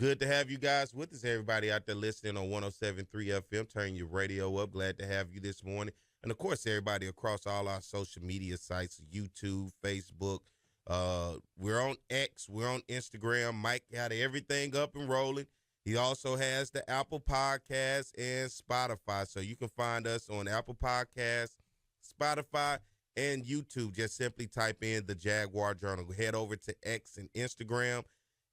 Good to have you guys with us, everybody out there listening on 107.3 FM. Turn your radio up. Glad to have you this morning. And, of course, everybody across all our social media sites, YouTube, Facebook. We're on X. We're on Instagram. Mike got everything up and rolling. He also has the Apple Podcasts and Spotify. So you can find us on Apple Podcasts, Spotify, and YouTube. Just simply type in the Jaguar Journal. Head over to X and Instagram.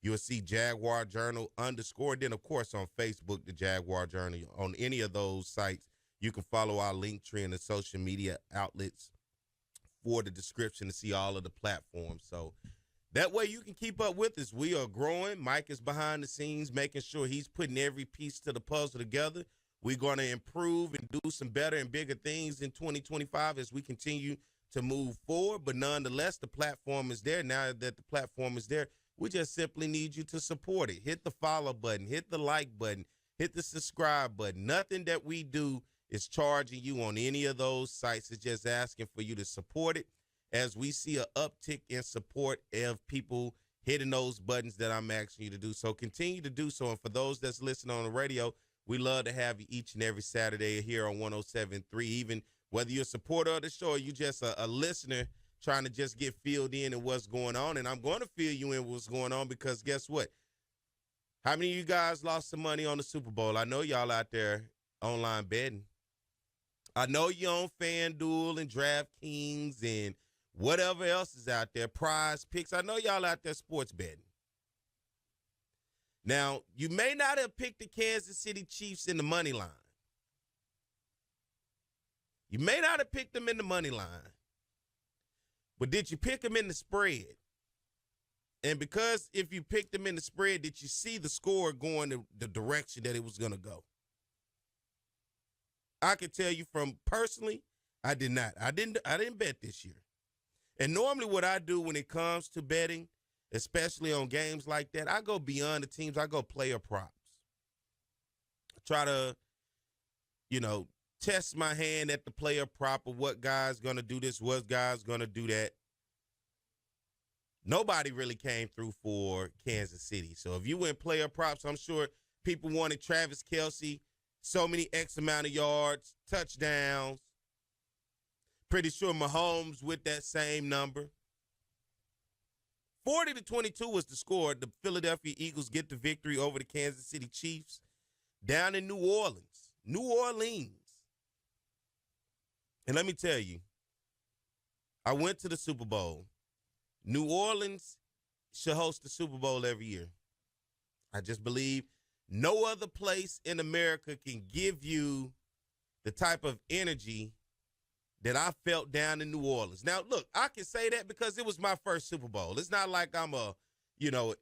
You'll see Jaguar Journal _. Then, of course, on Facebook, the Jaguar Journal. On any of those sites, you can follow our link tree in the social media outlets for the description to see all of the platforms. So that way you can keep up with us. We are growing. Mike is behind the scenes making sure he's putting every piece to the puzzle together. We're going to improve and do some better and bigger things in 2025 as we continue to move forward. But nonetheless, the platform is there. Now that the platform is there, we just simply need you to support it. Hit the follow button, hit the like button, hit the subscribe button. Nothing that we do is charging you on any of those sites. It's just asking for you to support it as we see an uptick in support of people hitting those buttons that I'm asking you to do. So continue to do so. And for those that's listening on the radio, we love to have you each and every Saturday here on 107.3, even whether you're a supporter of the show or you just a listener trying to just get filled in and what's going on. And I'm going to fill you in what's going on because guess what? How many of you guys lost some money on the Super Bowl? I know y'all out there online betting. I know you're on FanDuel and DraftKings and whatever else is out there, Prize Picks. I know y'all out there sports betting. Now, you may not have picked the Kansas City Chiefs in the money line. You may not have picked them in the money line. But did you pick them in the spread? And because if you picked them in the spread, did you see the score going the direction that it was going to go? I can tell you from personally, I did not. I didn't bet this year. And normally what I do when it comes to betting, especially on games like that, I go beyond the teams. I go player props. I try to, test my hand at the player prop of what guy's going to do this, what guy's going to do that. Nobody really came through for Kansas City. So if you went player props, I'm sure people wanted Travis Kelce, so many X amount of yards, touchdowns. Pretty sure Mahomes with that same number. 40-22 was the score. The Philadelphia Eagles get the victory over the Kansas City Chiefs down in New Orleans. New Orleans. And let me tell you, I went to the Super Bowl. New Orleans should host the Super Bowl every year. I just believe no other place in America can give you the type of energy that I felt down in New Orleans. Now, look, I can say that because it was my first Super Bowl. It's not like I'm a,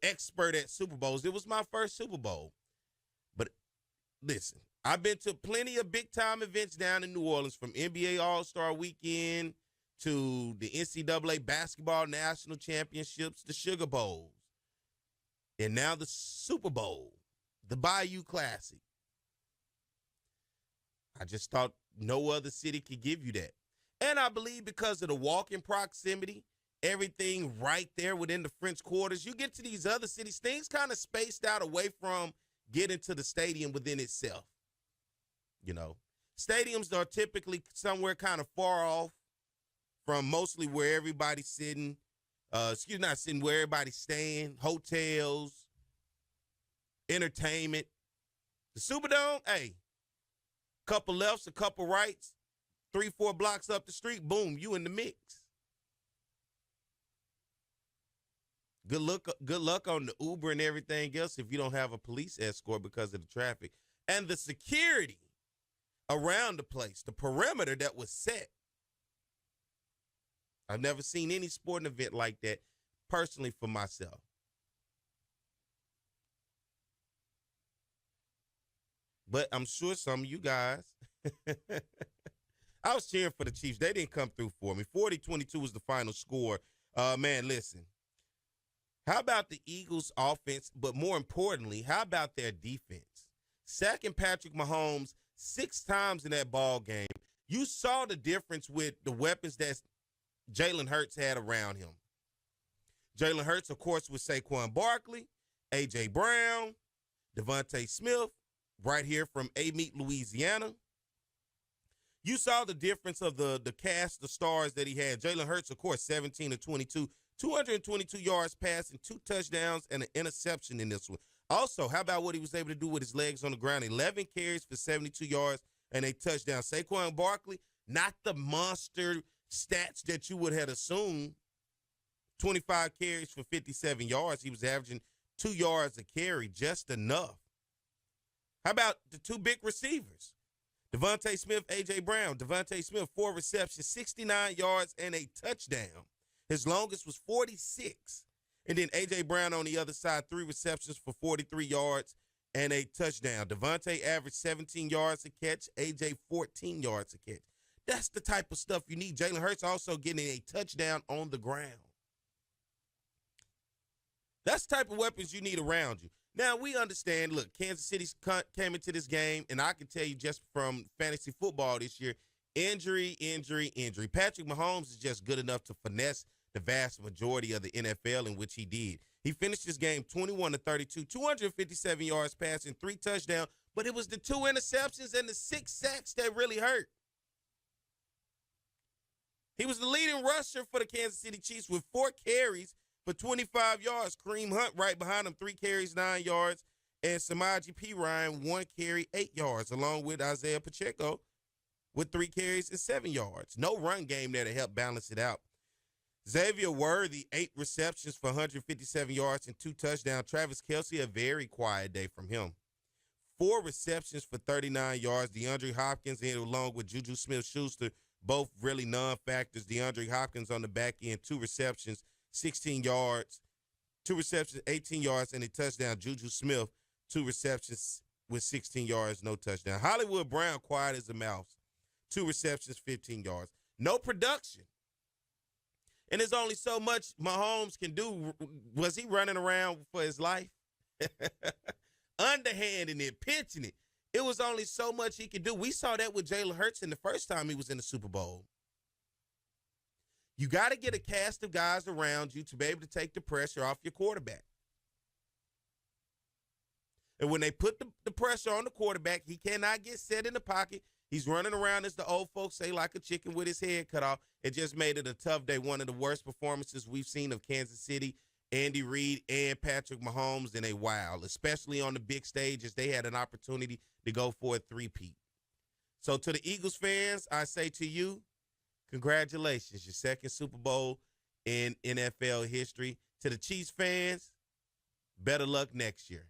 expert at Super Bowls. It was my first Super Bowl. But listen, I've been to plenty of big-time events down in New Orleans, from NBA All-Star Weekend to the NCAA Basketball National Championships, the Sugar Bowls, and now the Super Bowl, the Bayou Classic. I just thought no other city could give you that. And I believe because of the walking proximity, everything right there within the French Quarters, you get to these other cities, things kind of spaced out away from getting to the stadium within itself. Stadiums are typically somewhere kind of far off from mostly where everybody's sitting. Not sitting, where everybody's staying, hotels, entertainment. The Superdome, hey, couple lefts, a couple rights, 3-4 blocks up the street, boom, you in the mix. Good luck on the Uber and everything else if you don't have a police escort because of the traffic. And the security around the place, the perimeter that was set. I've never seen any sporting event like that personally for myself. But I'm sure some of you guys, I was cheering for the Chiefs. They didn't come through for me. 40-22 was the final score. Man, listen. How about the Eagles' offense, but more importantly, how about their defense? Sacking Patrick Mahomes 6 times in that ball game. You saw the difference with the weapons that Jalen Hurts had around him. Jalen Hurts, of course, with Saquon Barkley, A.J. Brown, Devontae Smith, right here from A-Meat, Louisiana. You saw the difference of the cast of stars that he had. Jalen Hurts, of course, 17 of 22, 222 yards passing, 2 touchdowns, and an interception in this one. Also, how about what he was able to do with his legs on the ground? 11 carries for 72 yards and a touchdown. Saquon Barkley, not the monster stats that you would have assumed. 25 carries for 57 yards. He was averaging 2 yards a carry, just enough. How about the 2 big receivers? Devontae Smith, A.J. Brown. Devontae Smith, 4 receptions, 69 yards, and a touchdown. His longest was 46. And then A.J. Brown on the other side, 3 receptions for 43 yards and a touchdown. Devontae averaged 17 yards a catch, A.J. 14 yards a catch. That's the type of stuff you need. Jalen Hurts also getting a touchdown on the ground. That's the type of weapons you need around you. Now, we understand, look, Kansas City came into this game, and I can tell you just from fantasy football this year, injury. Patrick Mahomes is just good enough to finesse the vast majority of the NFL, in which he did. He finished this game 21 to 32, 257 yards passing, 3 touchdowns, but it was the 2 interceptions and the 6 sacks that really hurt. He was the leading rusher for the Kansas City Chiefs with 4 carries for 25 yards. Kareem Hunt right behind him, 3 carries, 9 yards. And Samaje Perine, 1 carry, 8 yards, along with Isaiah Pacheco with 3 carries and 7 yards. No run game there to help balance it out. Xavier Worthy, 8 receptions for 157 yards and 2 touchdowns. Travis Kelce, a very quiet day from him. 4 receptions for 39 yards. DeAndre Hopkins, and along with Juju Smith-Schuster, both really non-factors. DeAndre Hopkins on the back end, 2 receptions, 16 yards, 2 receptions, 18 yards, and a touchdown. Juju Smith, 2 receptions with 16 yards, no touchdown. Hollywood Brown, quiet as a mouse, 2 receptions, 15 yards. No production. And there's only so much Mahomes can do. Was he running around for his life? Underhanding it, pitching it. It was only so much he could do. We saw that with Jalen Hurts in the first time he was in the Super Bowl. You got to get a cast of guys around you to be able to take the pressure off your quarterback. And when they put the pressure on the quarterback, he cannot get set in the pocket. He's running around, as the old folks say, like a chicken with his head cut off. It just made it a tough day. One of the worst performances we've seen of Kansas City, Andy Reid, and Patrick Mahomes in a while, especially on the big stage as they had an opportunity to go for a three-peat. So to the Eagles fans, I say to you, congratulations, your 2nd Super Bowl in NFL history. To the Chiefs fans, better luck next year.